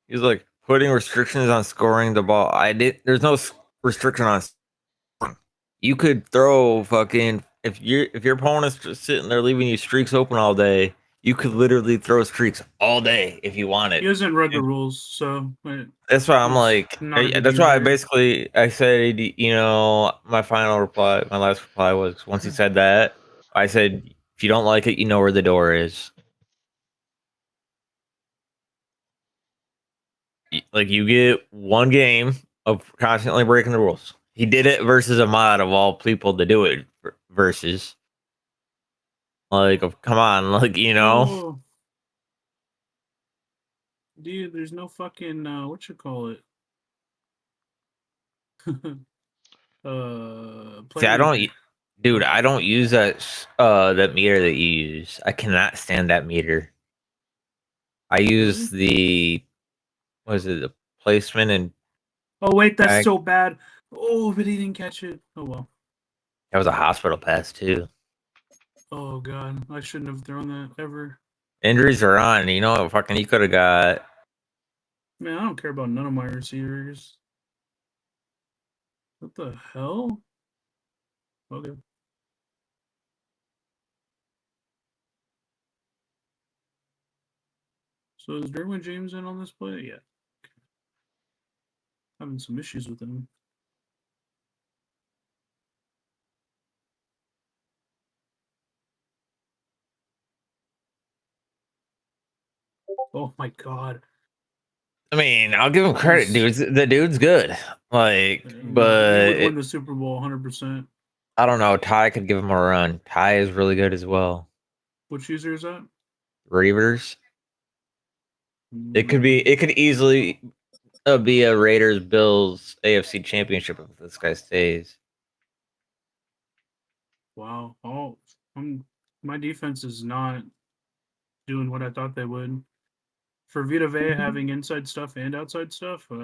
He's like putting restrictions on scoring the ball. There's no restriction on scoring. You could throw fucking if your opponent's just sitting there leaving you streaks open all day. You could literally throw streaks all day if you wanted. He hasn't read the rules, so that's why I'm like. That's why I said, my final reply, my last reply was once he said that, I said, if you don't like it, you know where the door is. Like, you get one game of constantly breaking the rules. He did it versus a mod of all people to do it versus. Like, come on, like, Oh. Dude, there's no fucking what you call it? See, I don't, dude, I don't use that meter that you use. I cannot stand that meter. I use the placement and. Oh wait, that's so bad. Oh, but he didn't catch it. Oh well. That was a hospital pass too. Oh god, I shouldn't have thrown that ever. Injuries are on. Fucking he could have got. Man, I don't care about none of my receivers. What the hell? Okay. So is Derwin James in on this play? Yeah. Having some issues with him. Oh my god. I mean, I'll give him credit, dude. The dude's good. Like, but he would win the Super Bowl 100%. I don't know. Ty could give him a run. Ty is really good as well. Which user is that? Reavers. It could easily be a Raiders Bills AFC Championship if this guy stays. Wow. Oh, my defense is not doing what I thought they would. For Vita Vea having inside stuff and outside stuff, But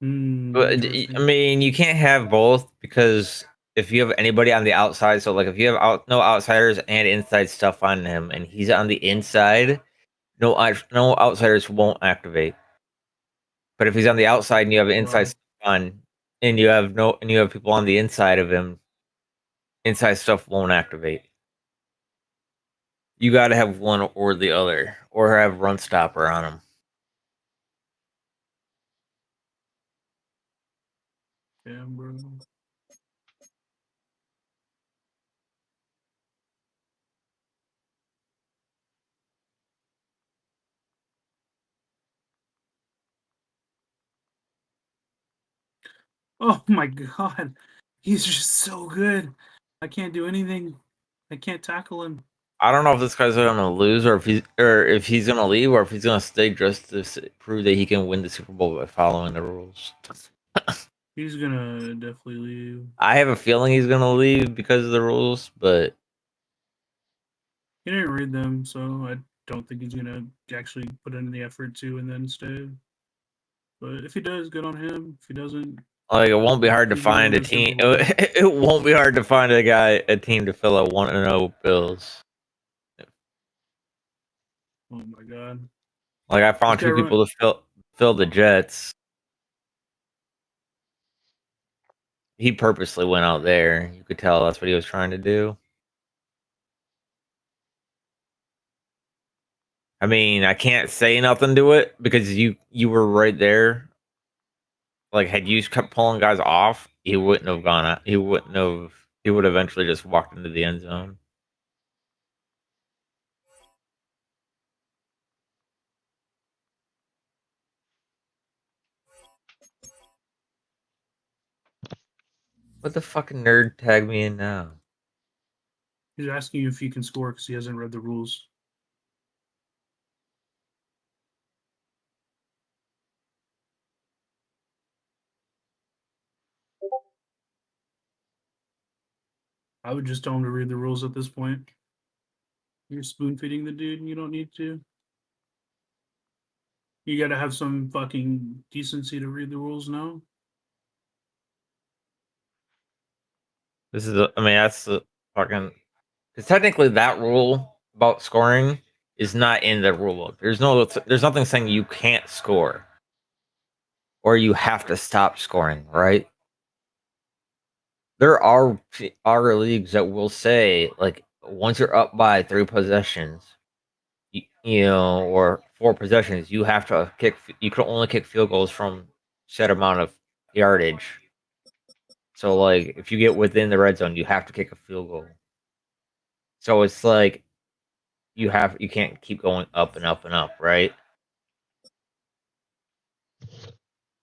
I mean, you can't have both because if you have anybody on the outside, so like if you have no outsiders and inside stuff on him, and he's on the inside, no outsiders won't activate. But if he's on the outside and you have inside stuff on, and you have people on the inside of him, inside stuff won't activate. You got to have one or the other, or have run stopper on him. Damn, bro. Oh my god. He's just so good. I can't do anything. I can't tackle him. I don't know if this guy's gonna lose or if he's gonna leave or if he's gonna stay just to prove that he can win the Super Bowl by following the rules. He's gonna definitely leave. I have a feeling he's gonna leave because of the rules, but he didn't read them, so I don't think he's gonna actually put in the effort to and then stay. But if he does, good on him. If he doesn't, like, it won't be hard to find a team. It won't be hard to find a team to fill out 1-0 Bills. Oh my god! Like, I found two people to fill the Jets. He purposely went out there. You could tell that's what he was trying to do. I mean, I can't say nothing to it because you were right there. Like, had you kept pulling guys off, he wouldn't have gone out. He would eventually just walked into the end zone. What the fucking nerd tag me in now? He's asking you if he can score because he hasn't read the rules. I would just tell him to read the rules at this point. You're spoon feeding the dude and you don't need to. You gotta have some fucking decency to read the rules now. This is, I mean, that's the fucking. Because technically, that rule about scoring is not in the rulebook. There's nothing saying you can't score or you have to stop scoring, right? There are leagues that will say, like, once you're up by 3 possessions, you know, or 4 possessions, you have to kick. You can only kick field goals from set amount of yardage. So, like, if you get within the red zone, you have to kick a field goal. So it's like you can't keep going up and up and up, right?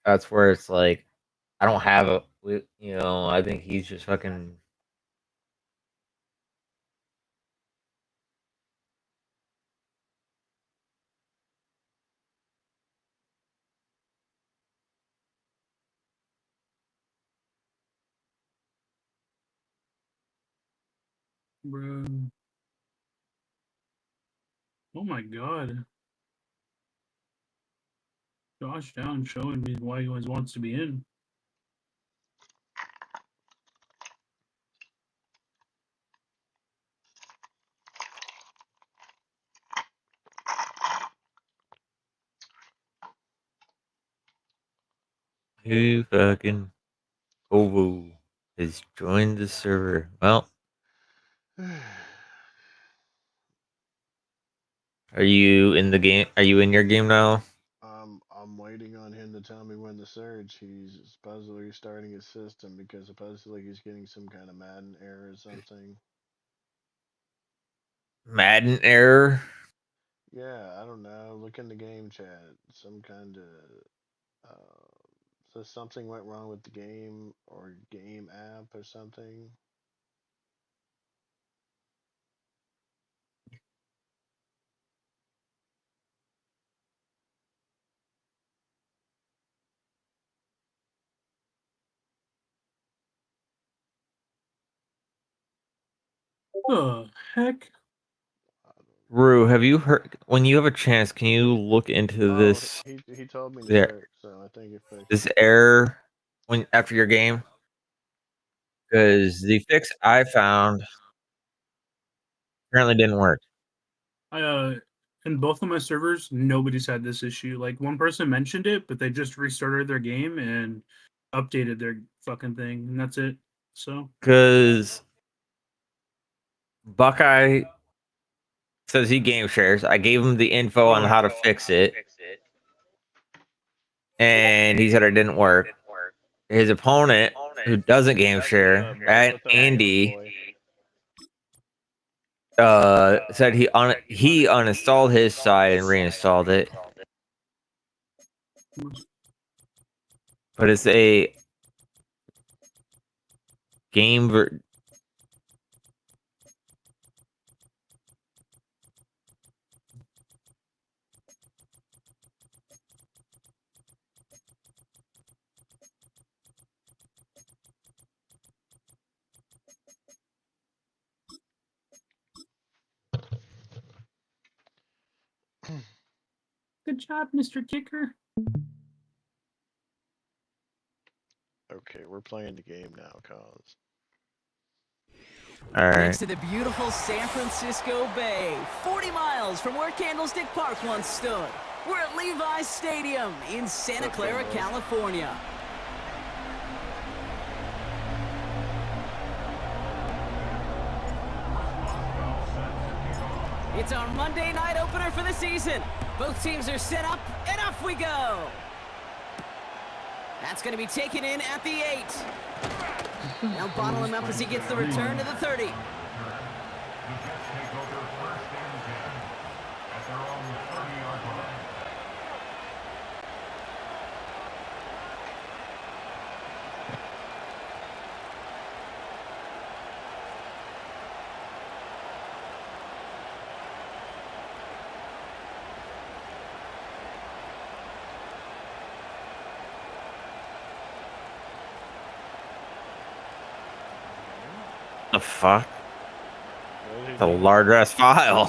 That's where it's like I don't have I think he's just fucking. Bro. Oh my god. Josh Down showing me why he always wants to be in. Who fucking Ovo has joined the server? Well, are you in the game? Are you in your game now? I'm waiting on him to tell me when to search. He's supposedly restarting his system because supposedly he's getting some kind of Madden error or something. Madden error? Yeah, I don't know. Look in the game chat. Some kind of so something went wrong with the game or game app or something. The heck? Rue, have you heard? When you have a chance, can you look into Oh, this? he told me to There, search, so I think it fixed this it. error when after your game, because the fix I found apparently didn't work. In both of my servers, nobody's had this issue. Like, one person mentioned it, but they just restarted their game and updated their fucking thing, and that's it. So, Because Buckeye says he game shares. I gave him the info on how to fix it, and he said it didn't work. His opponent, who doesn't game share, at What's up, Andy, boy? said he uninstalled his side and reinstalled it. But it's a game good job, Mr. Kicker. Okay, we're playing the game now, cause. All right. Next to the beautiful San Francisco Bay, 40 miles from where Candlestick Park once stood. We're at Levi's Stadium in Santa Clara, California. It's our Monday night opener for the season. Both teams are set up, and off we go. That's going to be taken in at the 8. Now bottle him up as he gets the return to the 30. The fuck? The large ass file.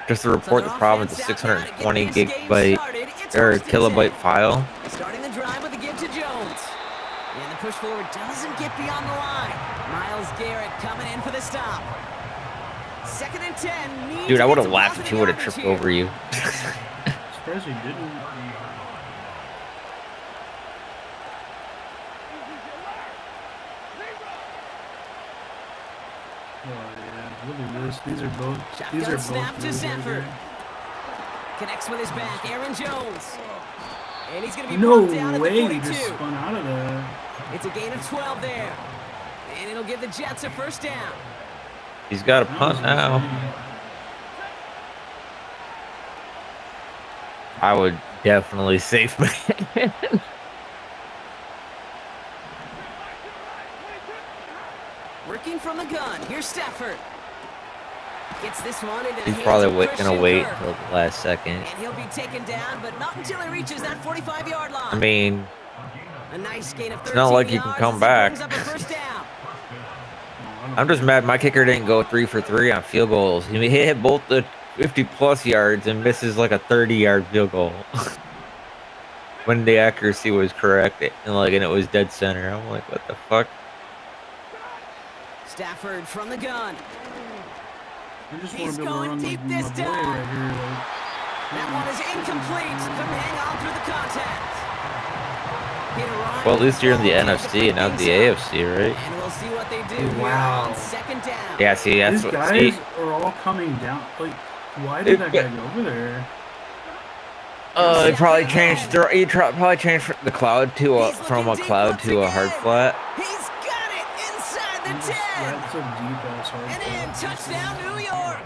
Just to report the problem to 620 gigabyte or kilobyte file. Starting the drive with a give to Jones. And the push forward doesn't get beyond the line. Myles Garrett coming in for the stop. 2nd and 10. Need Dude, to I get would have some laughed if he would have positive tripped yardage over you. Surprised he didn't. Oh yeah, look at this. These are both. These Shotgun are snap both. to really Sanford. good. Connects with his back, Aaron Jones. And he's going to be No brought down at way! the He 42. just spun out of there. It's a gain of 12 there. And it'll give the Jets a first down. He's got a That punt was now. insane. I would definitely safe man. Working from the gun. Here's Stafford. Gets this one into the He's hands probably of gonna Christian wait Kirk. until the last second. And he'll be taken down, but not until he reaches that 45-yard line. I mean, A nice gain of 13 it's not like you can yards come as he back. brings up a first down. I'm just mad my kicker didn't go 3 for 3 on field goals. He hit both the 50+ yards and misses like a 30-yard field goal. When the accuracy was correct and it was dead center. I'm like, what the fuck? Stafford from the gun. I just He's want to be able to going run deep my this boy time. right here. That one is incomplete. Couldn't hang on through the contact. Peter Ryan Well, at least you're in the will take NFC and not the things up. AFC, right? And we'll see what they do Wow. here on 2nd down. Yeah, see, that's These what. guys See, are all coming down. Like, why did that guy go over there? he probably changed. He probably changed the cloud to a He's from a looking deep cloud once to a hard again. flat. He's got it inside the 10. That's a deep ass hard. And in, touchdown, New York.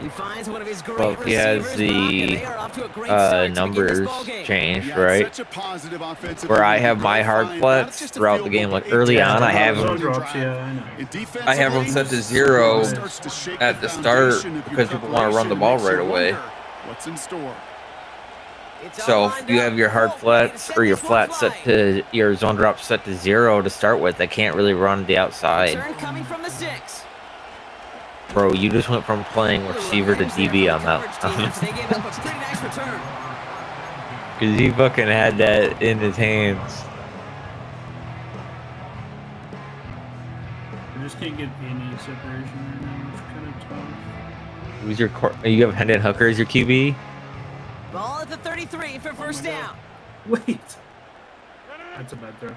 He finds one of his great Well, if he has receivers, Buck, and they are off to a great start to begin this numbers ballgame. changed, Yeah, right? such a positive offensive Where I movement. have my Goal hard fine, flats not just a throughout field the game. goal, Like but early a on, I have zone them. drops, yeah, I know. And I have them set to 0 at the start because people want to run the ball right away. What's in store? It's all So lined if you up. have your hard Hope flats to or your set this one flats set flying. to your zone drop set to 0 to start with, they can't really run the outside. Turn coming from the 6. Bro, you just went from playing receiver to DB on that. They gave up a pretty nice return. Because he fucking had that in his hands. I just can't get any separation right now. It's kind of tough. Who's your you have Hendon Hooker as your QB? Ball at the 33 for first down. Wait. That's a bad throw.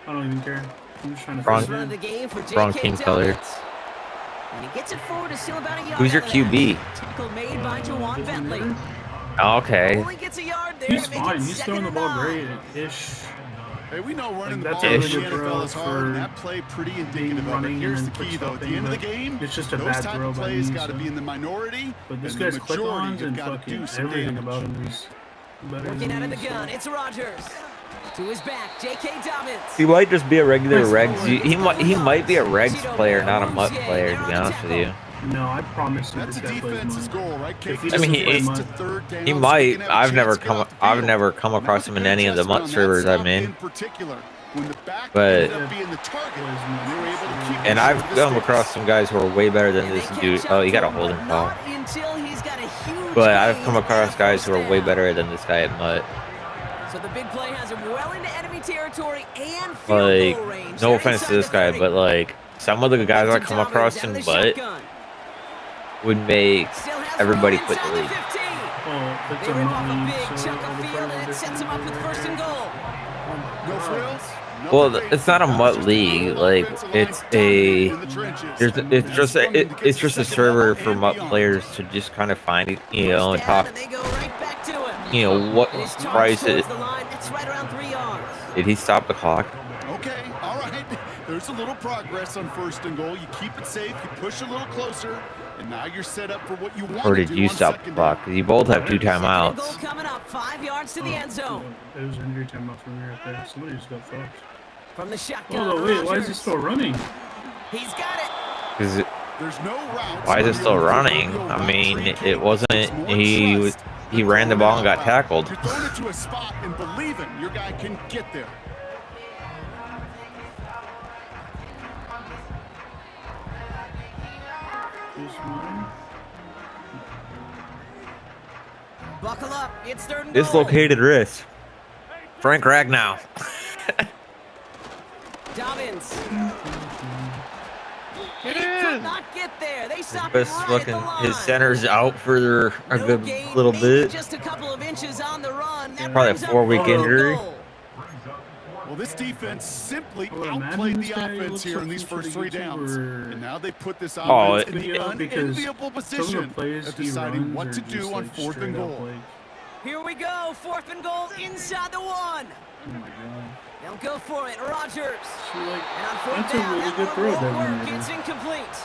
I don't even care. I'm just trying to Wrong- First fix run of it. the game for J.K. Wrong team color. Dobbins. And he gets it forward to still about a yard. Who's your out of that. QB? Tackle made by Jawan Bentley. Okay. Only gets a yard there He's to make fine. it He's 2nd throwing the and ball 9. great-ish. Hey, we know running the That's ball a in really the good NFL throw is hard, for and that play pretty being indicative of it. running Here's and the then key, quick though. At the end of the stopping, game, it's just a those bad type throw of by plays me, got to so- be in the minority, But this and the guy's clip-ons majority and have got to fucking do some everything damage. about him is better Working than out of me, the gun, so- it's Rodgers. To his back, J.K. Dobbins. He might just be a regular Nice regs. forward. He might be a regs player, not a mutt player. To be honest with you, No, I promise you That's this a guy plays defense's mine. goal, right? If he I mean, doesn't he- play he- mine, he might. I've never come across him in any of the mutt servers I'm in. But- And I've come across some guys who are way better than this dude. Oh, you got a holding call. Not until he's got a huge But I've gain come across and a guys who are first way down. better than this guy at mutt. So the big play has him well into enemy territory and field Like, goal range. no They're offense to inside this the guy, 30. but like some of the guys I come across in butt would make Still has everybody room quit the inside league. 15. Oh, it's They a rip off a money, big so chunk all of the field players and are it sets him up with different first and goal. No frills. Well, it's not a mutt league. Like it's just a server for mutt players to just kind of find and First talk. down, and they go right back to him. What And his charge price towards it? the line, it's right around 3 yards. Did he stop the clock? Okay, all right. There's a little progress on first and goal. You keep it safe. You push a little closer, and now you're set up for what you want. Or to did do you on stop the second clock? down. Because you both have 2 Second and goal timeouts. coming up, 5 yards to the end zone. It was injury time out from here right there. Somebody just got fucked. From the shotgun, Oh, wait, why is he Rodgers. still running? He's got it. Because There's no routes. why is it still running? I mean, it wasn't. He ran the ball and got tackled. You're throwing it to a spot and believing your guy can get there. This one. Buckle up. It's 3rd and goal. Dislocated wrist. Frank Ragnow. Dobbins. again. Not get there. They stop Best him right at the fucking line. his center's out for a No good gain, little maybe bit. just a couple of inches on the run. That Probably a brings up 4-week fourth and injury. goal. Well, this defense simply I would imagine outplayed this the guy offense looks here in like these he's first pretty 3 good downs. or- And now they put this Oh, offense in the video because unenviable some of the position plays of he deciding runs what are to do just, on like, 4th and straight up, goal. like, Here we go. 4th and goal inside the 1. oh my god. They'll go for it. Rogers. So, like, And on 4th that's a down, really that good one throw won't there, work. man. It's incomplete.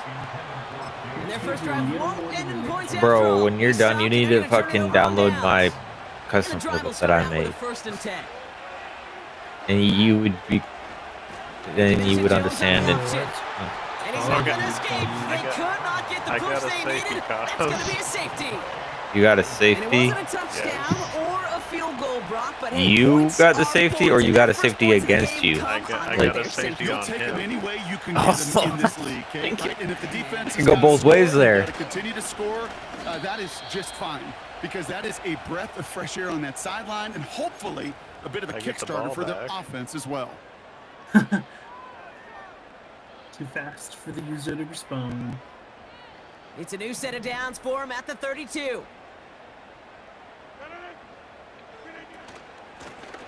And their first drive won't end in points after Bro, all. when you're They done, you stopped, need and they're to gonna turn it fucking over on download my downs. custom And the drive will playbook that I start out with made, a 1st and 10. and you would be, then you would understand it. And he's not Okay. gonna escape. They could not get the I got push a they safety needed. call. That's gonna be a safety. You got a And it safety. wasn't a touchdown or a field goal, Brock, but hey, You points got the are safety, points, or you and got their a first safety points of the against game you? come I on got their a safety. safety You'll on take them him. any way you can get them in this league, okay? Thank you. Right? And if the defense Can go has both gotta ways score, there. you gotta continue to score, that is just fine. Because that is a breath of fresh air on that sideline and hopefully a bit of a I get the kickstarter ball for the back. offense as well. Too fast for the user to respond. It's a new set of downs for him at the 32.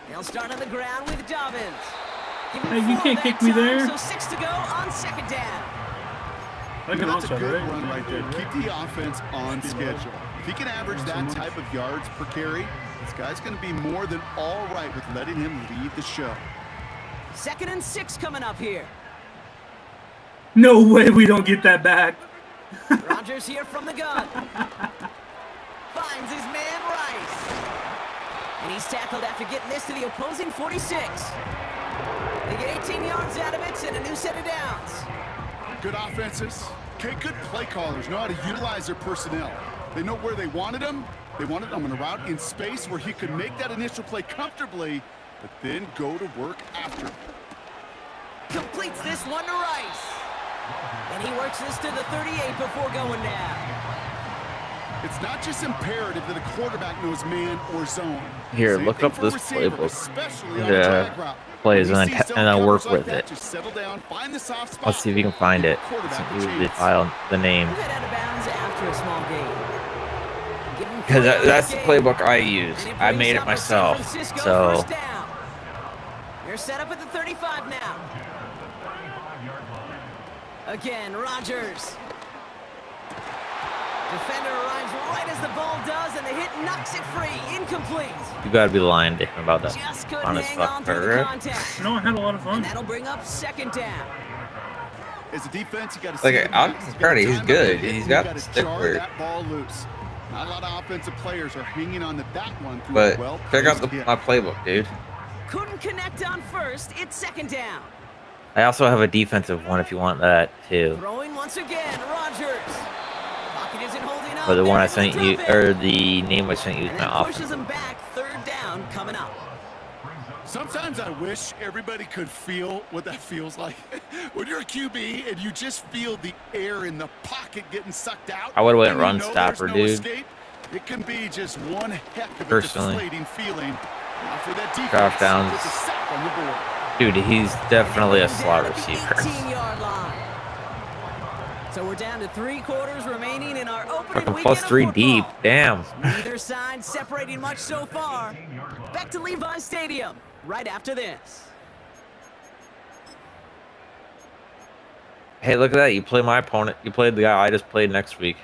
They'll start on the ground with Dobbins. Give him Hey, you 4 can't that kick me time, there. So 6 to go on 2nd down. I can That's a also, good right? run right there. Keep the offense on schedule. If he can average that type of yards per carry, this guy's going to be more than all right with letting him lead the show. 2nd and 6 coming up here. No way we don't get that back. Rogers here from the gun. Finds his man Rice. And he's tackled after getting this to the opposing 46. They get 18 yards out of it and a new set of downs. Good offenses. Okay, good play callers know how to utilize their personnel. They know where they wanted him. They wanted him on a route in space where he could make that initial play comfortably, but then go to work after. Completes this one to Rice. And he works this to the 38 before going down. It's not just imperative that a quarterback knows man or zone. Here, Same look thing up for a this receiver, playbook. especially on a Yeah. drag route. Plays When and you then see and I'll zone work covers with like it. that, just settle down, find the soft spot. Let's see if you can find it. Quarterback a Use the chance. file, the name, We'll head out of bounds after a small gain. Give him because 3 on that's the game. playbook I use. And I brings made it up a San myself. Francisco So first down. They're set up at the 35 now. Again, Rogers. Defender arrives right as the ball does, and the hit knocks it free. Incomplete. you gotta be lying to him about that. Just couldn't Honest hang fuck on through the burger. contact. No, I had a lot of fun. And that'll bring up 2nd down. As a defense, you got to Like, see the I'm ball. You proud of gotta he's time good. up the hit, He's and got you the gotta stick jar work. that ball loose. Not a lot of offensive players are hanging on to that one through But a well check out placed hit. my playbook, dude. Couldn't connect on first. It's 2nd down. I also have a defensive one if you want that too. Throwing once again, Rogers. Pocket isn't holding up. But the one I They're sent gonna you, drop it. or the name I sent you is And my that pushes offensive. him back. 3rd down coming up. Sometimes I wish everybody could feel what that feels like. When you're a QB and you just feel the air in the pocket getting sucked out. I would've went and you run know stopper, there's no dude. escape, it can be just one heck of a Personally. deflating feeling. For that defense, Josh Downs. puts a sack on the board. Dude, he's definitely a Down slot at the receiver. 18-yard line. So we're down to 3 quarters remaining in our opening Fucking weekend plus of 3 football. deep. Damn. Neither side separating much so far. Back to Levi Stadium right after this. Hey, look at that. You play my opponent. You played the guy I just played next week.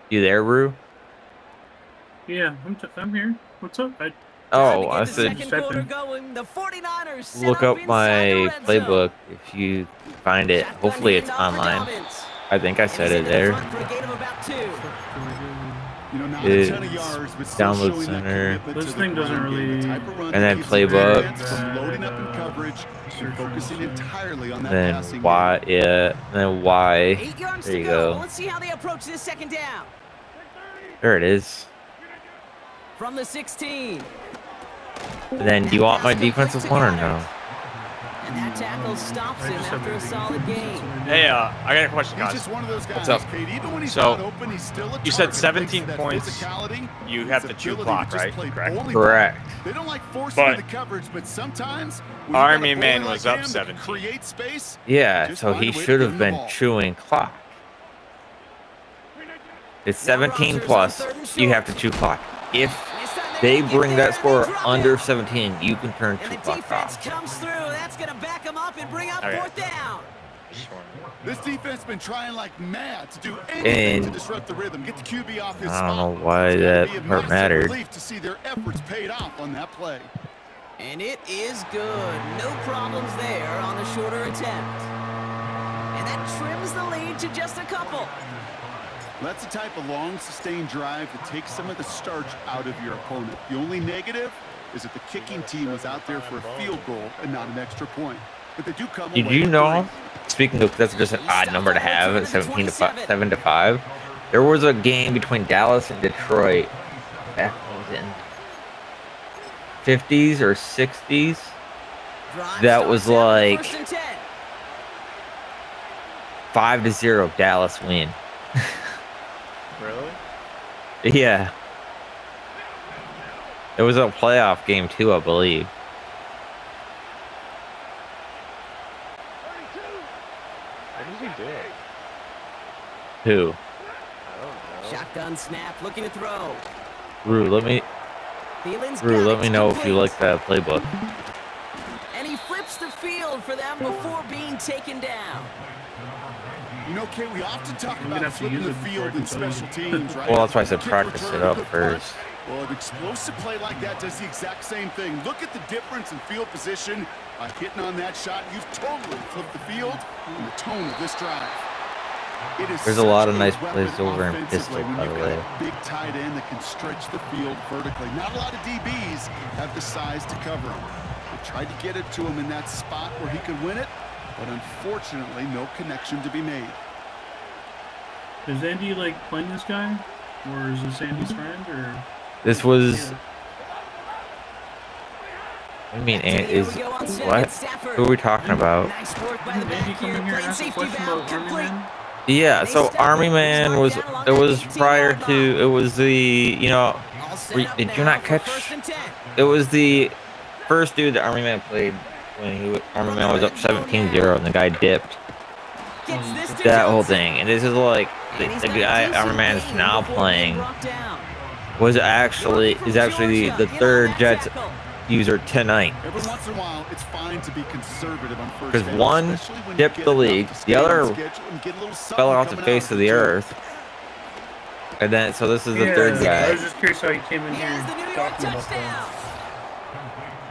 You there, Rue? Yeah, I'm here. What's up? Oh, Time I to get the said second quarter Stepping. going. The 49ers set look up inside my the red zone. playbook if you find it. Shotgun Hopefully it's handoff for online. Dobbins. I think I And said he's it into the there. front for a gain of about 2. You know, not It's a ton of yards, but still download showing center. that commitment This to the thing doesn't ground game, the really- type of run And that then keeps the playbook. defense from loading up in coverage and focusing entirely on that Then passing Y, game. yeah. Then Y. 8 yards There to you go. go. Let's see how they approach this 2nd down. There it is. From the 16. And then, do you want my defensive one or no? And that tackle stops I him just have after a a big solid defense, game. that's what I do. Hey, I got a question, He's guys. just one of those guys, What's up? Kate. Even when he's So, not open, he's still a you said target. 17 Thanks to that points. physicality, You his have the 2 ability clock, to just right? play Correct. bully Correct. ball. They don't like forcing But- you the coverage, but sometimes when Army you got a Man bully was like up him that 17. can create space. Yeah, Just so find he a way to should get have him the been ball. chewing clock. It's 17 plus. You have to chew clock. If they bring that score under 17, you can turn And 2 the clock defense off. comes through. That's going to back him up and bring up Okay. 4th down. This defense been trying like mad to do anything to And disrupt the rhythm, get the QB off his I don't spot. know why It's gotta that be a part massive mattered. relief to see their efforts paid off on that play. And it is good. No problems there on the shorter attempt. And that trims the lead to just a couple. That's the type of long, sustained drive that takes some of the starch out of your opponent. The only negative is that the kicking team was out there for a field goal and not an extra point. But they do come Did away you with know, three. speaking of, that's just an odd number to have at 17 to 7 to 5. There was a game between Dallas and Detroit back in 50s or 60s. Drive That was starts out with like 1st and 10. 5-0 Dallas win. Really? Yeah. It was a playoff game too, I believe. What does he do? Who? I don't know. Shotgun snap, looking to throw. Rue, let me Thielen's Rue, got let it, me know if you complete. like that playbook. And he flips the field for them before being taken down. You know, Kate, we often talk I'm gonna about have to flipping use the it before I field can in tell you. special teams, right? Well, that's why I said Kick practice return, it up good punt. first. Well, an explosive play like that does the exact same thing. Look at the difference in field position. By hitting on that shot, you've totally flipped the field and the tone of this drive. It is There's a lot of such nice weapon plays over in offensively pistol, when by you've the got way. a big tight end that can stretch the field vertically. Not a lot of DBs have the size to cover him. They tried to get it to him in that spot where he could win it, but unfortunately, no connection to be made. Is Andy like playing this guy, or is this Andy's friend, or? This was. Yeah. I mean, Here we is go on second, what? Stafford. Who are we talking about? Nice work by the Didn't Andy back come here. in here and Playing ask a safety question valve about Army complete. Man? Yeah, They so step Army it. Man Start was. down along It that was 18-yard prior line. to. It was the. You know, All set up did now you not for catch? 1st and 10. It was the first dude that Army Man played when Army Man was up 17-0 and the guy dipped. Gets this to That whole Johnson. thing, and this is like the And he's got a guy decent Army Man is gain now before being playing brought down. was actually From is actually Georgia, the in on third that Jets tackle. user tonight. Every once in a while, it's fine to be conservative on first 'Cause down, one especially when you dipped get the enough league, to the stay on other schedule and get a little something Fell off the coming face out of it, the too. earth, and then so this is the Yeah, third I guy. was just curious how he came in He here has the New York talking about touchdown. that.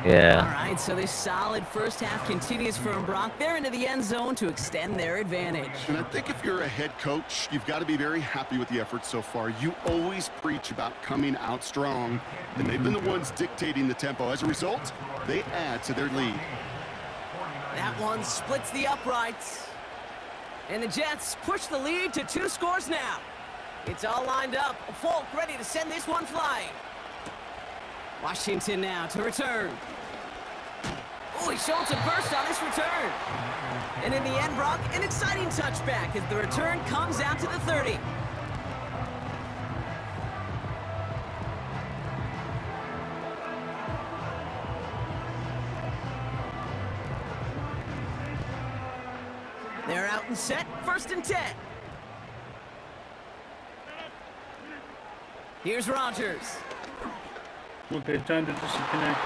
All Yeah, right, so this solid first half continues for Brock. They're into the end zone to extend their advantage. And I think if you're a head coach, you've got to be very happy with the effort so far. You always preach about coming out strong, and they've been the ones dictating the tempo. As a result, they add to their lead. That one splits the uprights. And the Jets push the lead to 2 scores now. It's all lined up. Folk ready to send this one flying. Washington now to return. Oh, he showed some burst on this return. And in the end, Brock, an exciting touchback as the return comes out to the 30. They're out and set, 1st and 10. Here's Rodgers. Okay, time to disconnect.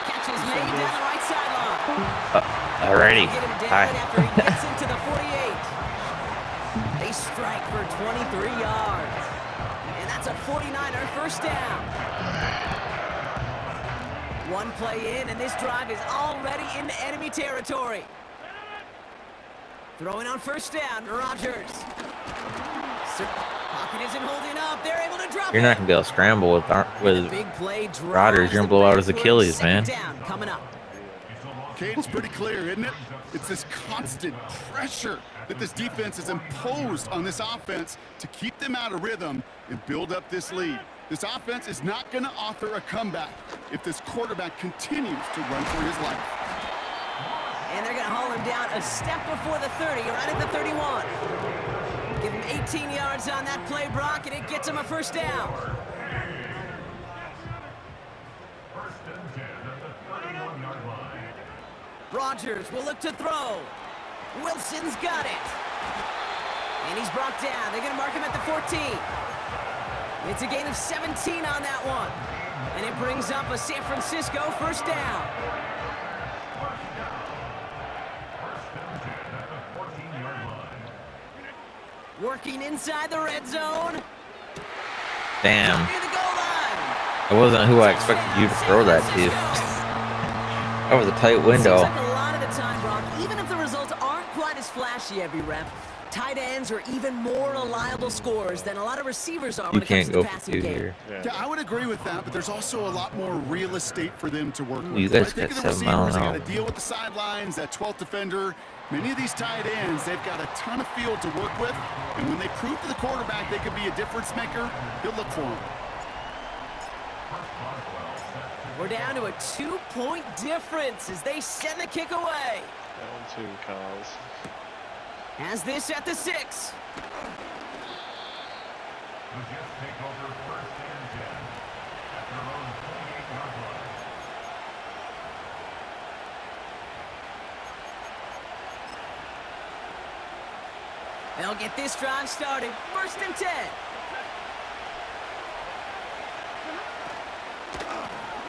Catches made down the right sideline. already. Get him down Hi. after he gets into the 48. They strike for 23 yards. And that's a 49er first down. One play in, and this drive is already into enemy territory. Throwing on first down, Rodgers. Pocket isn't holding up. They're able to drop You're it. not gonna be able to scramble with Big play drives Rodgers. You're gonna them blow out his back for a Achilles, second man. down coming up. Kate, it's pretty clear, isn't it? It's this constant pressure that this defense has imposed on this offense to keep them out of rhythm and build up this lead. This offense is not going to author a comeback if this quarterback continues to run for his life. And they're going to haul him down a step before the 30, right at the 31. Give him 18 yards on that play, Brock, and it gets him a first down. Rodgers will look to throw. Wilson's got it. And he's brought down. They're going to mark him at the 14. It's a gain of 17 on that one. And it brings up a San Francisco first down. Working inside the red zone. Damn. Near the goal line. That wasn't who I expected you to throw that to. That was a tight window. Seems like a lot of the time, Brock, even if the results aren't quite as flashy every rep, tight ends are even more reliable scorers than a lot of receivers are You when it comes can't to go the for passing two game. here. Yeah, I would agree with that, but there's also a lot more real estate for them to work with. You guys I think got of the 7 mile receivers, an they hour. got to deal with the sidelines, that 12th defender. Many of these tight ends, they've got a ton of field to work with, and when they prove to the quarterback they could be a difference maker, he'll look for them. We're down to a 2-point difference as they send the kick away. Down 2 calls. Has this at the 6. They'll get this drive started. First and 10.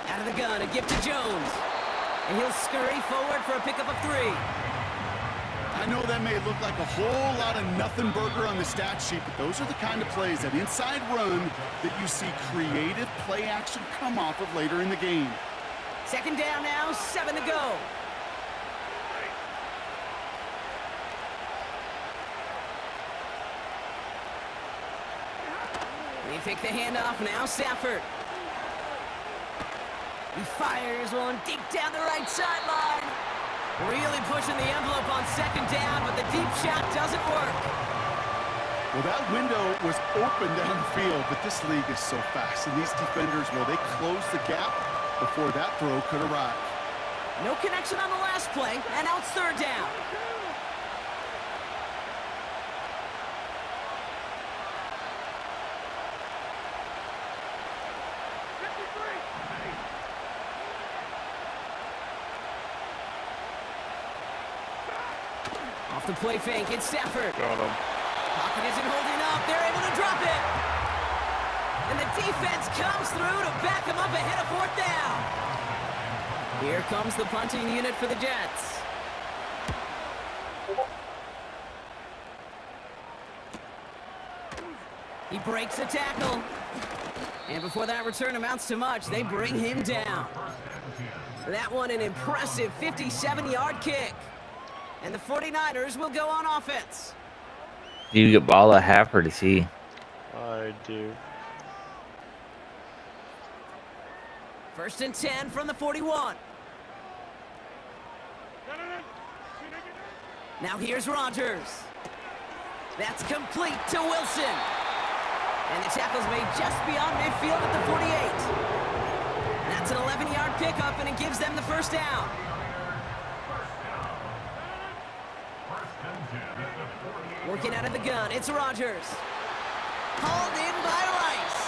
Out of the gun, a gift to Jones. And he'll scurry forward for a pickup of 3. I know that may look like a whole lot of nothing burger on the stat sheet, but those are the kind of plays, that inside run, that you see creative play action come off of later in the game. Second down now, 7 to go. They pick the handoff now, Stafford. He fires one deep down the right sideline. Really pushing the envelope on second down, but the deep shot doesn't work. Well, that window was open down the field, but this league is so fast, and these defenders, well, they closed the gap before that throw could arrive. No connection on the last play, and now it's third down. Off the play fake, it's Stafford. Got him. Pocket isn't holding up. They're able to drop it. And the defense comes through to back him up ahead of fourth down. Here comes the punting unit for the Jets. He breaks a tackle. And before that return amounts to much, they bring him down. That one an impressive 57-yard kick. And the 49ers will go on offense. Do you get ball at half or to see? I do. First and 10 from the 41. Now here's Rodgers. That's complete to Wilson. And the tackle's made just beyond midfield at the 48. That's an 11-yard pickup, and it gives them the first down. Working out of the gun, it's Rodgers. Hauled in by Rice.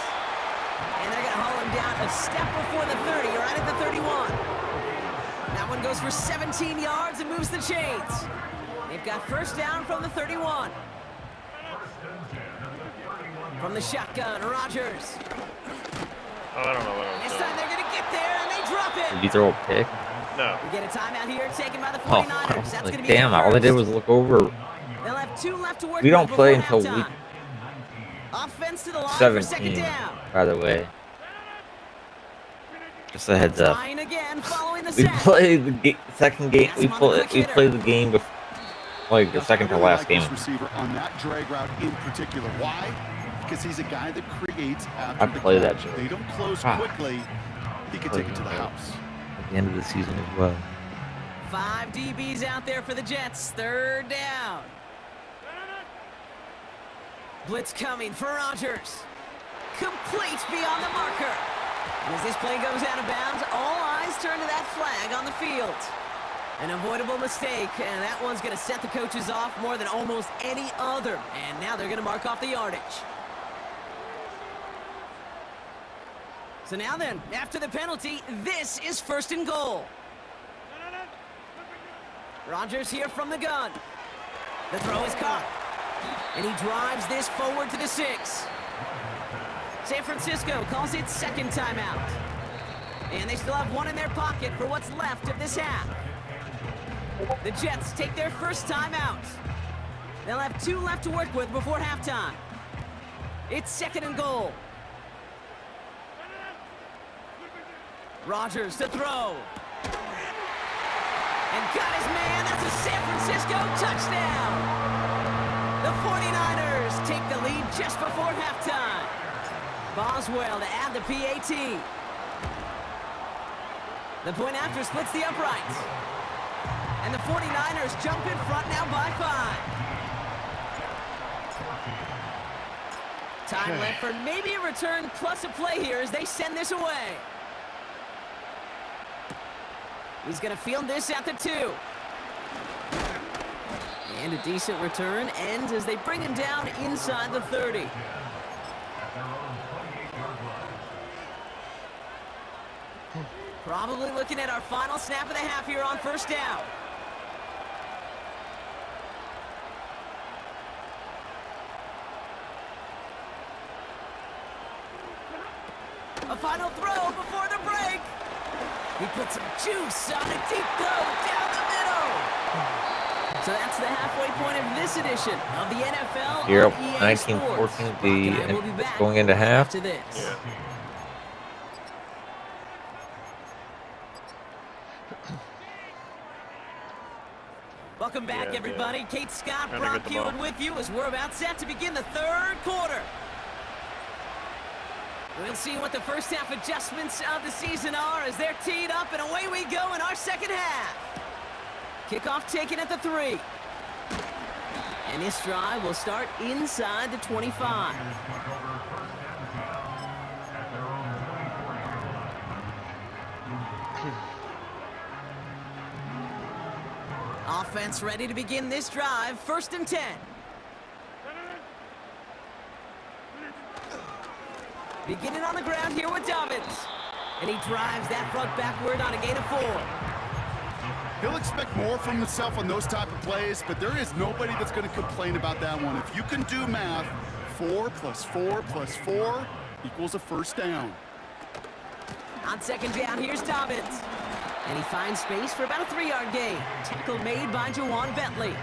And they're going to haul him down a step before the 30, right at the 31. That one goes for 17 yards and moves the chains. They've got first down from the 31. From the shotgun, Rodgers. Oh, I don't know what I'm This doing. time they're going to get there, and they drop it. Did you throw a pick? No. We get a timeout here taken by the Oh, 49ers. I was That's like, going to be damn, their all I did first. was look over. They'll have 2 left to work We don't with play before until halftime. week Offense to the line for second 17, down. by the way. Just a heads up. Trying again following the We sack. play the second game. We play the game before, like the second to I really last like game. this receiver on that drag route in particular. Why? Because he's a guy that creates after I the play that catch. shit. They don't close Ah. quickly. He could take it to the house. At the end of the season as well. 5 DBs out there for the Jets. Third down. Blitz coming for Rodgers. Complete beyond the marker. And as this play goes out of bounds, all eyes turn to that flag on the field. An avoidable mistake, and that one's going to set the coaches off more than almost any other. And now they're going to mark off the yardage. So now then, after the penalty, this is 1st and goal. Rodgers here from the gun. The throw is caught. And he drives this forward to the 6. San Francisco calls it 2nd timeout. And they still have one in their pocket for what's left of this half. The Jets take their 1st timeout. They'll have 2 left to work with before halftime. It's 2nd and goal. Rodgers to throw. And got his man. That's a San Francisco touchdown. The 49ers take the lead just before halftime. Boswell to add the PAT. The point after splits the uprights. And the 49ers jump in front now by 5. Time left for maybe a return plus a play here as they send this away. He's going to field this at the 2. And a decent return ends as they bring him down inside the 30. Probably looking at our final snap of the half here on 1st down. A final throw before the break. He put some juice on a deep throw down the middle. So that's the halfway point of this edition of the NFL. You're on up EA 19-14 Sports. the Rock and I will be back going into half. after this. Yeah. Welcome back, Yeah, everybody. Kate Scott, Trying to Brock get the ball. Hewitt with you as we're about set to begin the 3rd quarter. We'll see what the first half adjustments of the season are as they're teed up, and away we go in our 2nd half. Kickoff taken at the 3. And this drive will start inside the 25. Offense ready to begin this drive, 1st and 10. Beginning on the ground here with Dobbins. And he drives that front backward on a gain of 4. He'll expect more from himself on those type of plays, but there is nobody that's going to complain about that one. If you can do math, 4 + 4 + 4 equals a 1st down. On 2nd down, here's Dobbins. And he finds space for about a 3-yard gain. Tackle made by Jawan Bentley.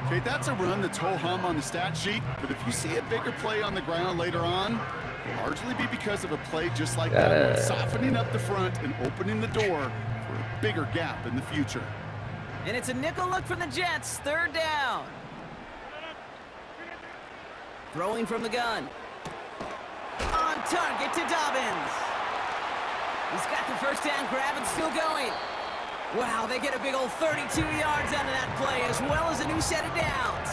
Okay, that's a run that's ho-hum on the stat sheet, but if you see a bigger play on the ground later on, it'll largely be because of a play just like that one, softening up the front and opening the door for a bigger gap in the future. And it's a nickel look from the Jets, 3rd down. Throwing from the gun. On target to Dobbins. He's got the 1st down grab and still going. Wow, they get a big old 32 yards out of that play, as well as a new set of downs.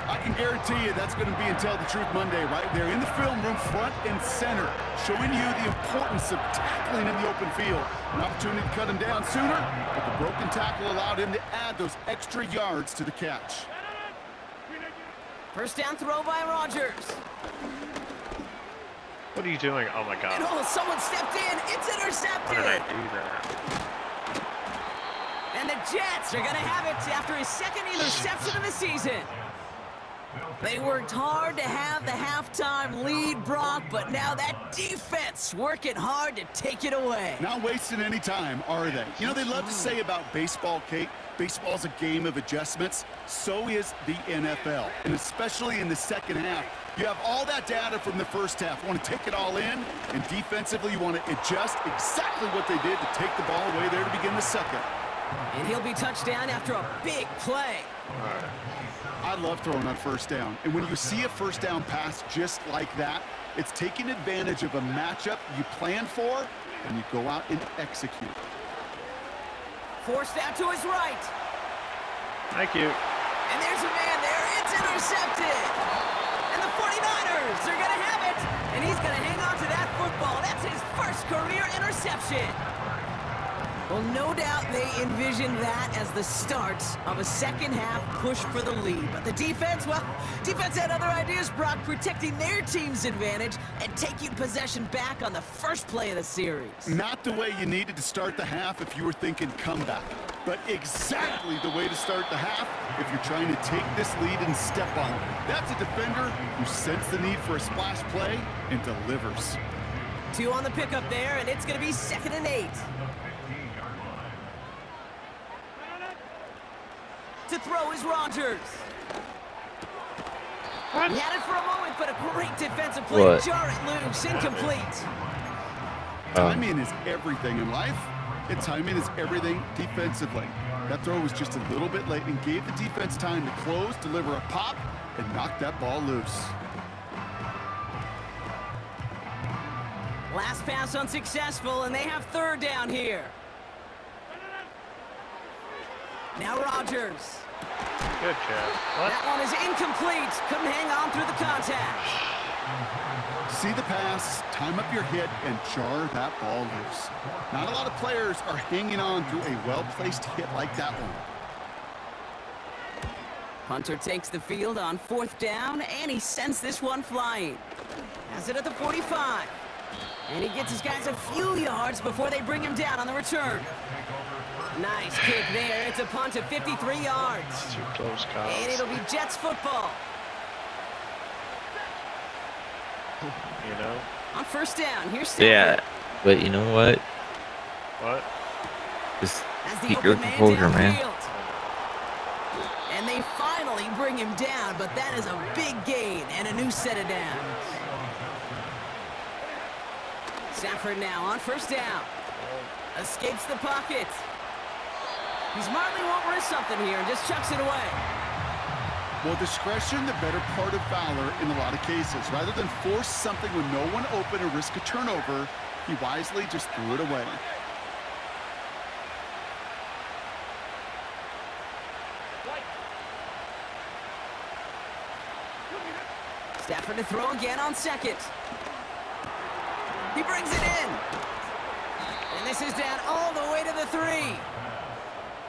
I can guarantee you that's going to be in Tell the Truth Monday right there in the film room, front and center, showing you the importance of tackling in the open field. An opportunity to cut him down sooner, but the broken tackle allowed him to add those extra yards to the catch. 1st down throw by Rodgers. What are you doing? Oh my And god. oh, someone stepped in. It's Why intercepted. did I do that? And the Jets are going to have it after his 2nd interception of the season. They worked hard to have the halftime lead, Brock, but now that defense working hard to take it away. Not wasting any time, are they? You know, they love to say about baseball, Kate, baseball's a game of adjustments. So is the NFL, and especially in the 2nd half. You have all that data from the 1st half. You want to take it all in, and defensively you want to adjust exactly what they did to take the ball away there to begin the 2nd. And he'll be touched down after a big play. I love throwing on 1st down. And when you see a 1st down pass just like that, it's taking advantage of a matchup you plan for, and you go out and execute. Forced out to his right. Thank you. And there's a man there. It's intercepted. And the 49ers are going to have it. And he's going to hang on to that football. That's his 1st career interception. Well, no doubt they envisioned that as the start of a second half push for the lead. But the defense, well, defense had other ideas, Brock, protecting their team's advantage and taking possession back on the first play of the series. Not the way you needed to start the half if you were thinking comeback, but exactly the way to start the half if you're trying to take this lead and step on it. That's a defender who sensed the need for a splash play and delivers. 2 on the pickup there, and it's going to be 2nd and 8. To throw is Rodgers. He had it for a moment, but a great defensive play to jar it loose, incomplete. Timing is everything in life, and timing is everything defensively. That throw was just a little bit late and gave the defense time to close, deliver a pop, and knock that ball loose. Last pass unsuccessful, and they have 3rd down here. Now Rodgers. Good catch. What? That one is incomplete. Couldn't hang on through the contact. See the pass, time up your hit, and jar that ball loose. Not a lot of players are hanging on through a well-placed hit like that one. Hunter takes the field on 4th down, and he sends this one flying. Has it at the 45. And he gets his guys a few yards before they bring him down on the return. Nice kick there. It's a punt of 53 yards. Too close, Kyle. And it'll be Jets football. You know? On 1st down, here's Stafford. Yeah, but you know what? What? Just As the keep your open man composure, man. downfield. And they finally bring him down, but that is a big gain and a new set of downs. Stafford now on 1st down. Escapes the pocket. He smartly won't risk something here and just chucks it away. Well, discretion, the better part of valor in a lot of cases. Rather than force something with no one open or risk a turnover, he wisely just threw it away. Stafford to throw again on 2nd. He brings it in. And this is down all the way to the 3.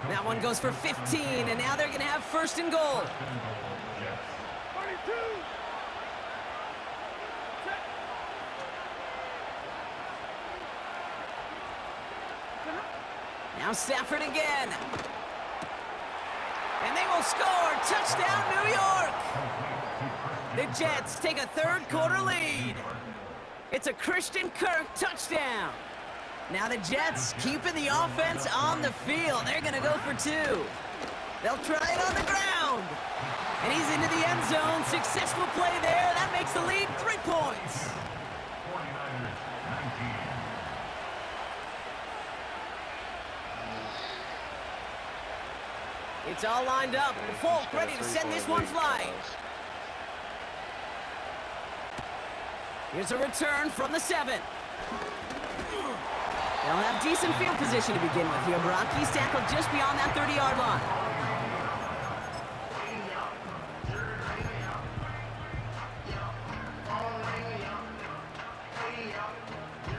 That one goes for 15, and now they're going to have 1st and goal. Now Stafford again. And they will score. Touchdown, New York. The Jets take a 3rd quarter lead. It's a Christian Kirk touchdown. Now the Jets keeping the offense on the field. They're going to go for 2. They'll try it on the ground. And he's into the end zone. Successful play there. That makes the lead 3 points. It's all lined up. Folk ready to send this one flying. Here's a return from the 7. They'll have decent field position to begin with here, Brock. He's tackled just beyond that 30-yard line.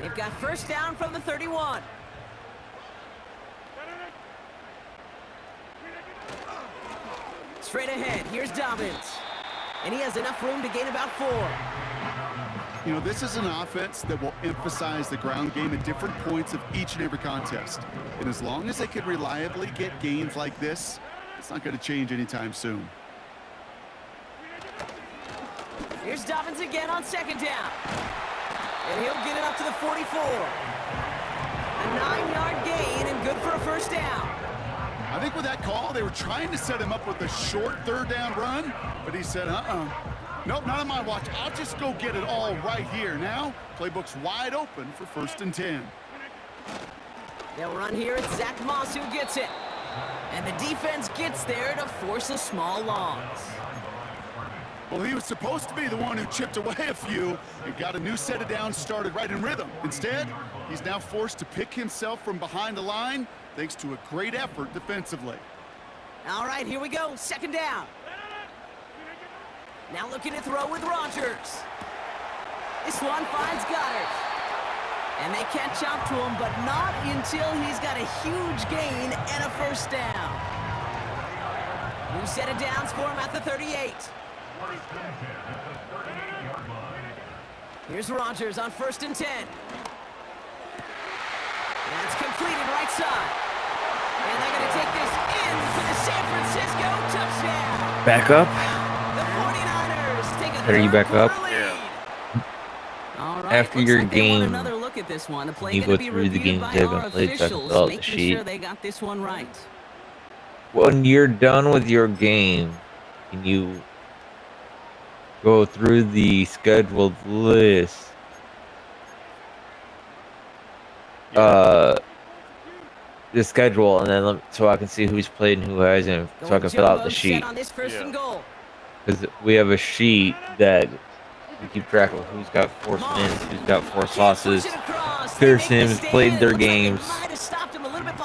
They've got 1st down from the 31. Straight ahead, here's Dobbins. And he has enough room to gain about 4. You know, this is an offense that will emphasize the ground game at different points of each and every contest. And as long as they can reliably get gains like this, it's not going to change anytime soon. Here's Dobbins again on 2nd down. And he'll get it up to the 44. A 9-yard gain and good for a 1st down. I think with that call, they were trying to set him up with a short 3rd down run, but he said, nope, not on my watch. I'll just go get it all right here. Now, playbook's wide open for 1st and 10. They'll run here. It's Zach Moss who gets it. And the defense gets there to force a small loss. Well, he was supposed to be the one who chipped away a few and got a new set of downs started right in rhythm. Instead, he's now forced to pick himself from behind the line thanks to a great effort defensively. All right, here we go. 2nd down. Now looking to throw with Rodgers. This one finds Goddard. And they catch up to him, but not until he's got a huge gain and a first down. New set of downs for him at the 38. Here's Rodgers on 1st and 10. That's completed right side. And they're going to take this in for the San Francisco touchdown. Back up. The 49ers take a Are you back up? lead. Yeah. All right, After looks your like they want game, another look at this one. The play you gonna go be through the reviewed games by you haven't our played so I can officials, fill out the making sheet. sure they got this one right. When you're done with your game, can you go through the scheduled list? The schedule, and then so I can see who's played and who hasn't, so I can fill out the sheet. On this first and goal. Because we have a sheet that we keep track of who's got forced wins, who's got forced losses. Pearson's played their games.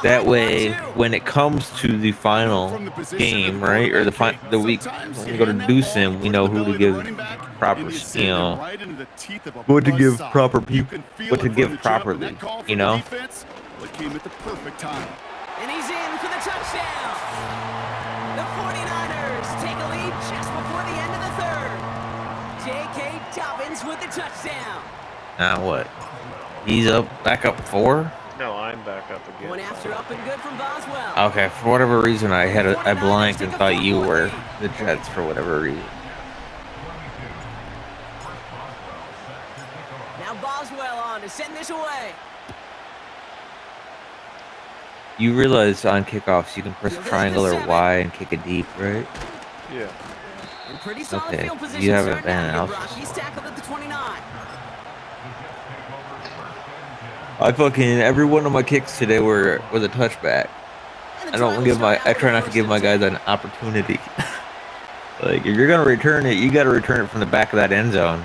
That way, when it comes to the final game, right, or the week when we go to do sim, we know who to give proper, you know, what to give proper people, what to give properly, you know. It came at the perfect time. And he's in for the touchdown. The 49ers take a lead just before the end of the third. J.K. Dobbins with the touchdown. Now what? He's back up 4? No, I'm back up again. One after up and good from Boswell. Okay, for whatever reason, I blanked and thought you were the Jets for whatever reason. Now Boswell on to send this away. You realize on kickoffs you can press triangle or Y and kick it deep, right? Yeah. In pretty solid Okay, field position you haven't starting been out out. here, Brock. He's tackled at the 29. Every one of my kicks today was a touchback. And the I drive don't will give start out I with try a not to first give and my 10. guys an opportunity. Like if you're gonna return it, you got to return it from the back of that end zone.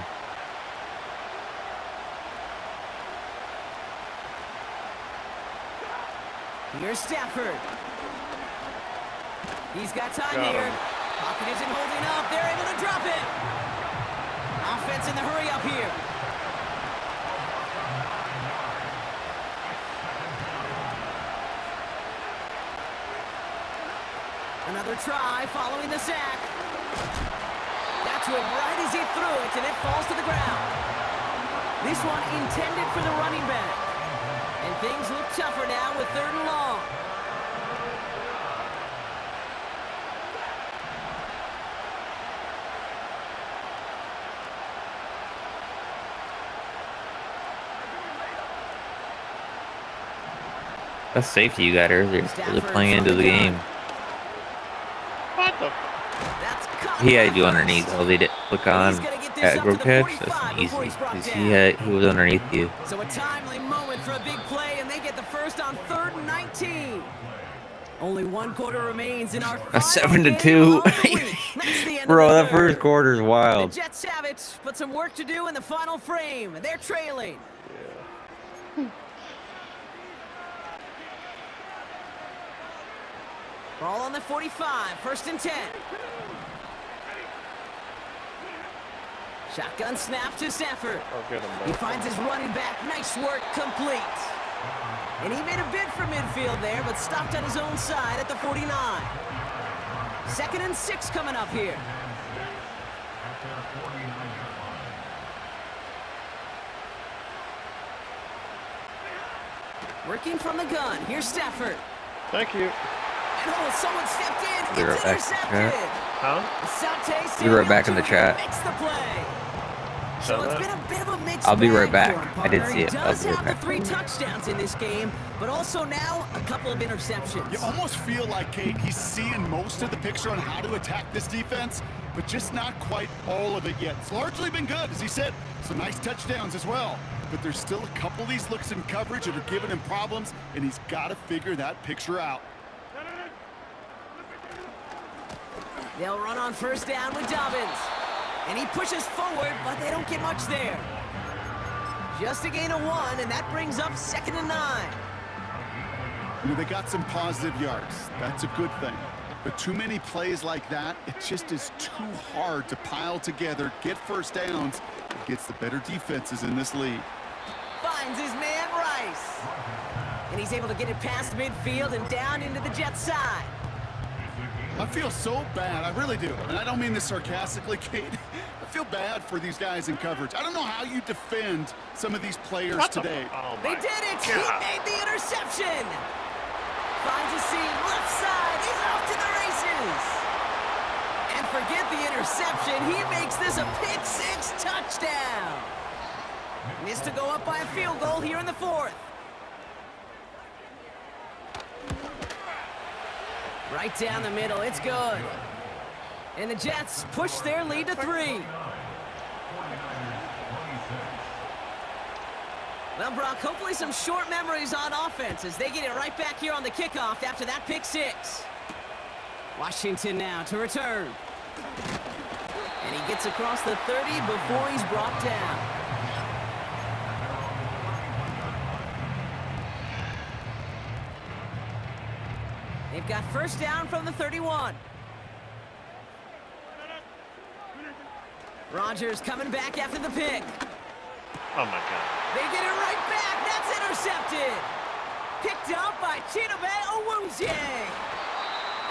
Here's Stafford. He's got time Got here. him. Pocket isn't holding up. They're able to drop it. Offense in the hurry up here. Another try following the sack. Got to it right as he threw it, and it falls to the ground. This one intended for the running back. And things look tougher now with 3rd and long. That's safety you got earlier. They're playing into the game. What the? That's caught He had by you Rice. underneath. All they did click on He's gonna get this at up group to the catch. 45 That's before easy. he's brought 'Cause down. he was underneath you. So a timely moment for a big play, and they get the first on 3rd and 19. Only 1 quarter remains in our A final 7-2. game of the week. That's the end Bro, of the that first third. quarter is The wild. Jets have it, but some work to do in the final frame. They're trailing. Ball on the 45, 1st and 10. Shotgun snap to Stafford. I'll get him He back. finds his running back. Nice work, complete. And he made a bid for midfield there, but stopped on his own side at the 49. 2nd and 6 coming up here. Working from the gun. Here's Stafford. Thank you. And oh, someone stepped in. Be right It's back, intercepted. Huh? Asante Be right back in the Samuel chat. Makes the play. So Saw it's that? been a bit of a mixed I'll be right bag back. for him, I did partner. see it. He I'll does be right have back. the 3 touchdowns in this game, but also now a couple of interceptions. You almost feel like, Kate, he's seeing most of the picture on how to attack this defense, but just not quite all of it yet. It's largely been good, as he said. Some nice touchdowns as well. But there's still a couple of these looks in coverage that are giving him problems, and he's got to figure that picture out. They'll run on 1st down with Dobbins. And he pushes forward, but they don't get much there. Just a gain of 1, and that brings up 2nd and 9. You know, they got some positive yards. That's a good thing. But too many plays like that, it just is too hard to pile together, get first downs, against the better defenses in this league. Finds his man And he's able to get it past midfield and down into the Jets' side. I feel so bad. I really do. And I don't mean this sarcastically, Kate. I feel bad for these guys in coverage. I don't know how you defend some of these players today. Oh They my did it! God. He made the interception! Finds a seam, left side, he's off to the races! And forget the interception, he makes this a pick-6 touchdown! Missed to go up by a field goal here in the fourth. Right down the middle, it's good. And the Jets push their lead to 3. Well, Brock, hopefully some short memories on offense as they get it right back here on the kickoff after that pick-6. Washington now to return. And he gets across the 30 before he's brought down. They've got first down from the 31. Rodgers coming back after the pick. Oh my God. They get it right back. That's intercepted. Picked up by Chidobe Awuzie.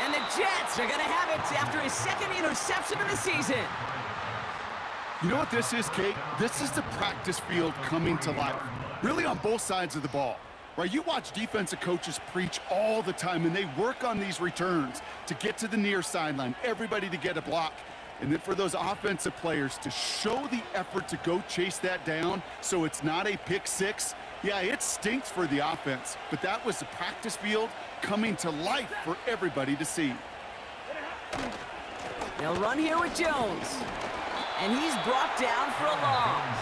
And the Jets are going to have it after his second interception of the season. You know what this is, Kate? This is the practice field coming to life. Really on both sides of the ball. Right, you watch defensive coaches preach all the time, and they work on these returns to get to the near sideline, everybody to get a block. And then for those offensive players to show the effort to go chase that down so it's not a pick-6. Yeah, it stinks for the offense, but that was the practice field coming to life for everybody to see. They'll run here with Jones. And he's brought down for a loss.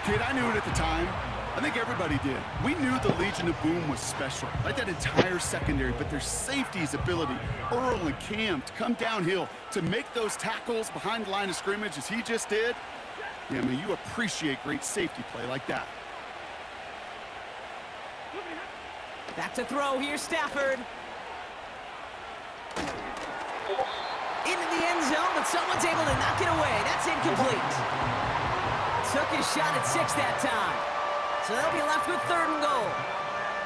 Kid, I knew it at the time. I think everybody did. We knew the Legion of Boom was special, like that entire secondary, but their safety's ability, Earl and Cam, to come downhill, to make those tackles behind the line of scrimmage as he just did. Yeah, I mean, you appreciate great safety play like that. Back to throw here, Stafford. Into the end zone, but someone's able to knock it away. That's incomplete. Took his shot at 6 that time. So they'll be left with 3rd and goal.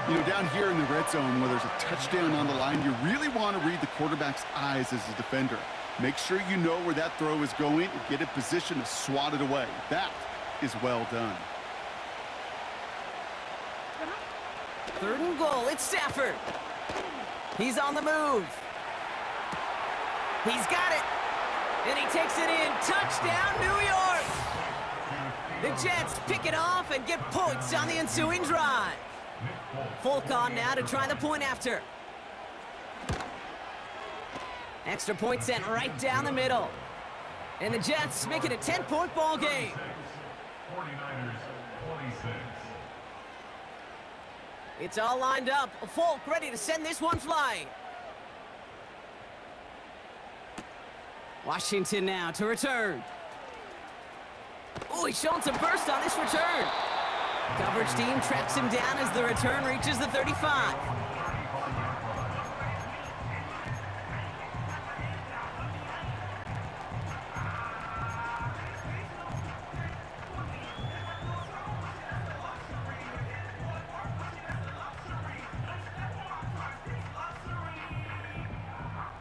You know, down here in the red zone where there's a touchdown on the line, you really want to read the quarterback's eyes as a defender. Make sure you know where that throw is going and get in position to swat it away. That is well done. 3rd and goal, it's Stafford. He's on the move. He's got it. And he takes it in. Touchdown, New York. The Jets pick it off and get points on the ensuing drive. Folk on now to try the point after. Extra point sent right down the middle. And the Jets make it a 10-point ball game. 49ers 26. It's all lined up. Folk ready to send this one flying. Washington now to return. Oh, he's showing some burst on this return. Coverage team tracks him down as the return reaches the 35.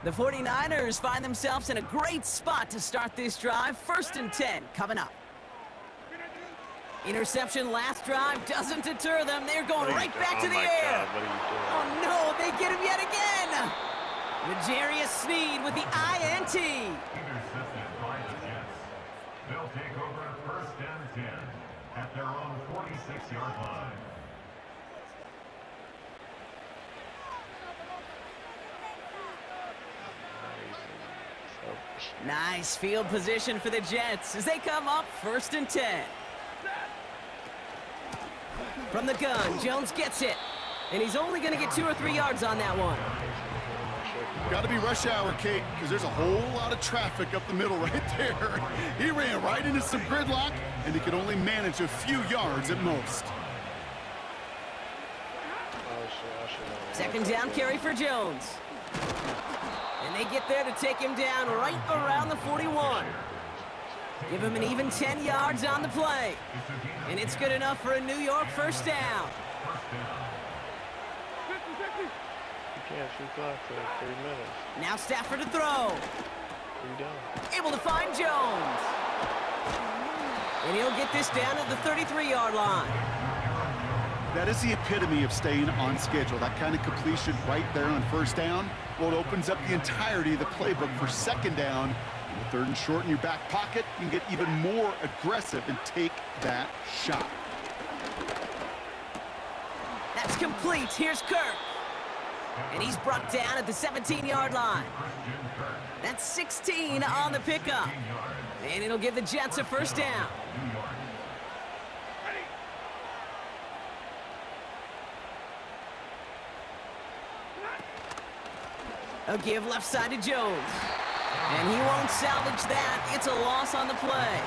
The 49ers find themselves in a great spot to start this drive. 1st and 10 coming up. Interception last drive doesn't deter them. They're going right back to the air. God, what are you doing? Oh no, they get him yet again. L'Jarius Sneed with the INT. Intercepted by the Jets. They'll take over 1st and 10 at their own 46-yard line. Nice field position for the Jets as they come up 1st and 10. From the gun, Jones gets it. And he's only going to get 2 or 3 yards on that one. Got to be rush hour, Kate, because there's a whole lot of traffic up the middle right there. He ran right into some gridlock, and he could only manage a few yards at most. 2nd down carry for Jones. And they get there to take him down right around the 41. Give him an even 10 yards on the play. And it's good enough for a New York 1st down. can't shoot clock for 3 minutes. Now Stafford to throw. 3 down. Able to find Jones. And he'll get this down at the 33-yard line. That is the epitome of staying on schedule. That kind of completion right there on first down. Well, it opens up the entirety of the playbook for second down. With 3rd and short in your back pocket, you can get even more aggressive and take that shot. That's complete. Here's Kirk. And he's brought down at the 17-yard line. That's 16 on the pickup. And it'll give the Jets a first down. A give left side to Jones. And he won't salvage that. It's a loss on the play.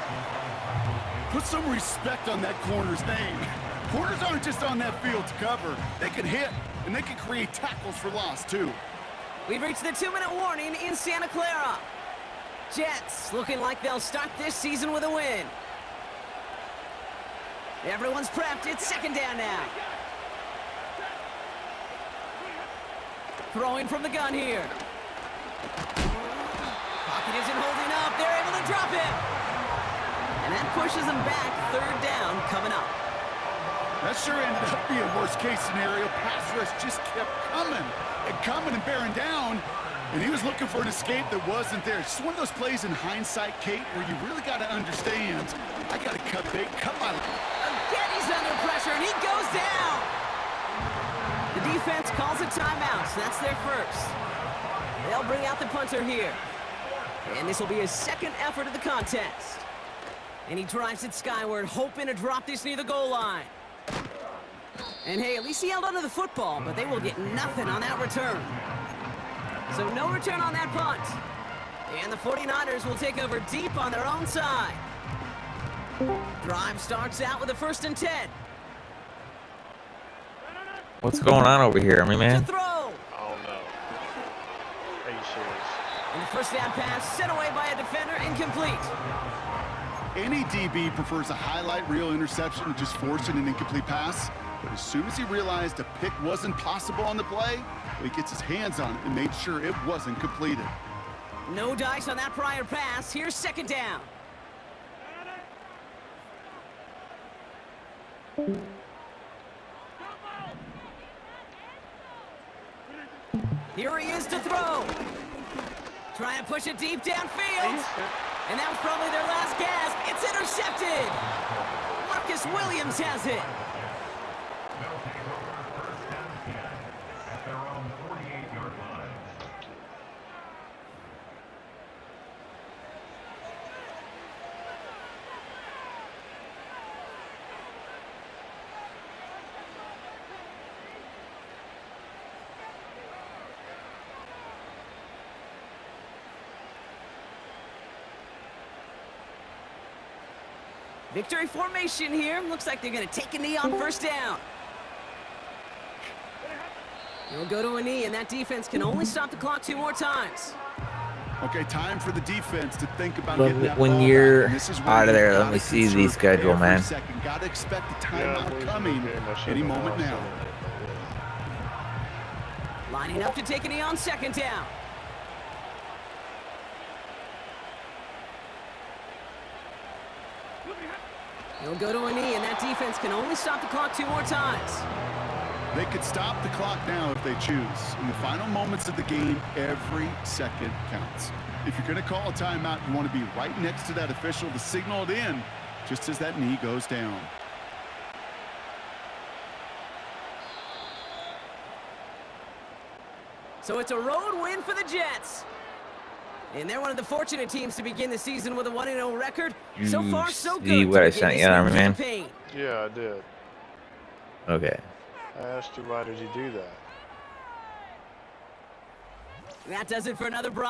Put some respect on that corner's name. Corners aren't just on that field to cover. They can hit, and they can create tackles for loss, too. We've reached the 2-minute warning in Santa Clara. Jets looking like they'll start this season with a win. Everyone's prepped. It's second down now. Throwing from the gun here. Pocket isn't holding up. They're able to drop it. And that pushes them back. 3rd down coming up. That sure ended up being worst-case scenario. Pass rush just kept coming and bearing down. And he was looking for an escape that wasn't there. It's just one of those plays in hindsight, Kate, where you really got to understand, I got to cut bait, cut my... Again, he's under pressure, and he goes down. The defense calls a timeout, so that's their first. They'll bring out the punter here. And this will be his second effort of the contest. And he drives it skyward, hoping to drop this near the goal line. And hey, at least he held onto the football, but they will get nothing on that return. So no return on that punt. And the 49ers will take over deep on their own side. Drive starts out with a 1st and 10. What's going on over here? I mean, To man. throw. Oh no. Are you serious? And the first down pass sent away by a defender, incomplete. Any DB prefers a highlight reel interception to just forcing an incomplete pass. But as soon as he realized a pick wasn't possible on the play, he gets his hands on it and made sure it wasn't completed. No dice on that prior pass. Here's second down. Here he is to throw. Trying to push it deep downfield. And that was probably their last gasp. It's intercepted. Marcus Williams has it. They'll take over 1st and 10 at their own 48-yard line. Victory formation here. Looks like they're going to take a knee on first down. He'll go to a knee, and that defense can only stop the clock 2 more times. Okay, time for the defense to think about When- getting that when ball you're back. And this is where out of you there, let gotta me see the conserve schedule, every man. second. Gotta expect the timeout losing coming the game, I should've any moment lost now. it. Lining up to take a knee on second down. He'll go to a knee, and that defense can only stop the clock 2 more times. They could stop the clock now if they choose. In the final moments of the game, every second counts. If you're going to call a timeout, you want to be right next to that official to signal it in just as that knee goes down. So it's a road win for the Jets. And they're one of the fortunate teams to begin the season with a 1-0 record. So far, so good. See what I to begin sent this you, new Army Man? campaign. Yeah, I did. Okay. I asked you why did you do that? That does it for another Bron.